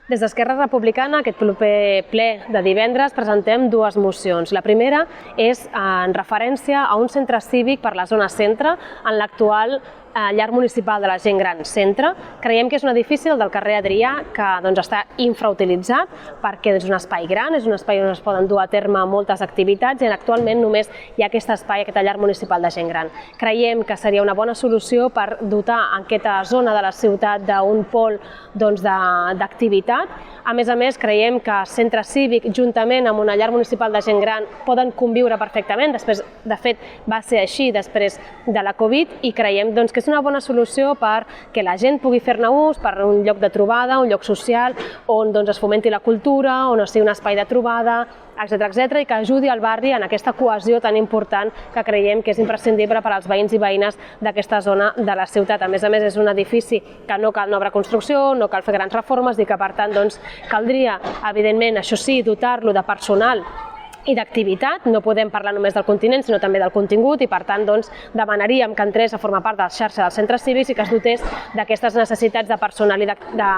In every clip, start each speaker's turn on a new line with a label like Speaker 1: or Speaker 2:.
Speaker 1: Des d'Esquerra Republicana, aquest proper ple de divendres, presentem dues mocions. La primera és en referència a un centre cívic per la zona centre, en l'actual llar municipal de la gent gran centre. Creiem que és un edifici, el del carrer Adrià, que està infrautilitzat perquè és un espai gran, és un espai on es poden dur a terme moltes activitats i actualment només hi ha aquest espai, aquesta llar municipal de gent gran. Creiem que seria una bona solució per dotar aquesta zona de la ciutat d'un pol d'activitat. A més, creiem que centre cívic, juntament amb una llar municipal de gent gran, poden conviure perfectament. Després, de fet, va ser així després de la Covid i creiem que és una bona solució perquè la gent pugui fer-ne ús, per un lloc de trobada, un lloc social, on es fomenti la cultura, on sigui un espai de trobada, etc., i que ajudi al barri en aquesta cohesió tan important que creiem que és imprescindible per als veïns i veïnes d'aquesta zona de la ciutat. A més, és un edifici que no cal nova construcció, no cal fer grans reformes i que, per tant, caldria, evidentment, això sí, dotar-lo de personal i d'activitat. No podem parlar només del continent, sinó també del contingut i, per tant, demanaríem que entrés a formar part de la xarxa dels centres cívics i que es dotés d'aquestes necessitats de personal i de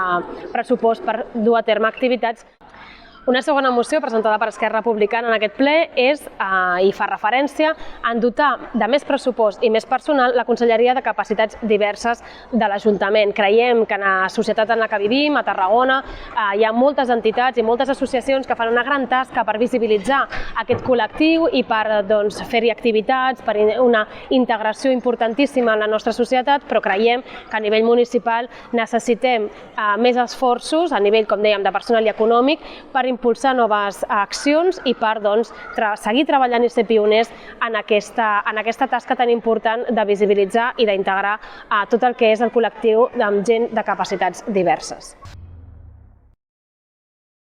Speaker 1: pressupost per dur a terme activitats. Una segona moció presentada per Esquerra Republicana en aquest ple i fa referència a dotar de més pressupost i més personal la Conselleria de Capacitats Diverses de l'Ajuntament. Creiem que en la societat en la que vivim, a Tarragona, hi ha moltes entitats i moltes associacions que fan una gran tasca per visibilitzar aquest col·lectiu i per fer-hi activitats, per una integració importantíssima en la nostra societat, però creiem que a nivell municipal necessitem més esforços, a nivell, com dèiem, de personal i econòmic, per impulsar noves accions i per seguir treballant i ser pioners en aquesta tasca tan important de visibilitzar i d'integrar tot el que és el col·lectiu amb gent de capacitats diverses.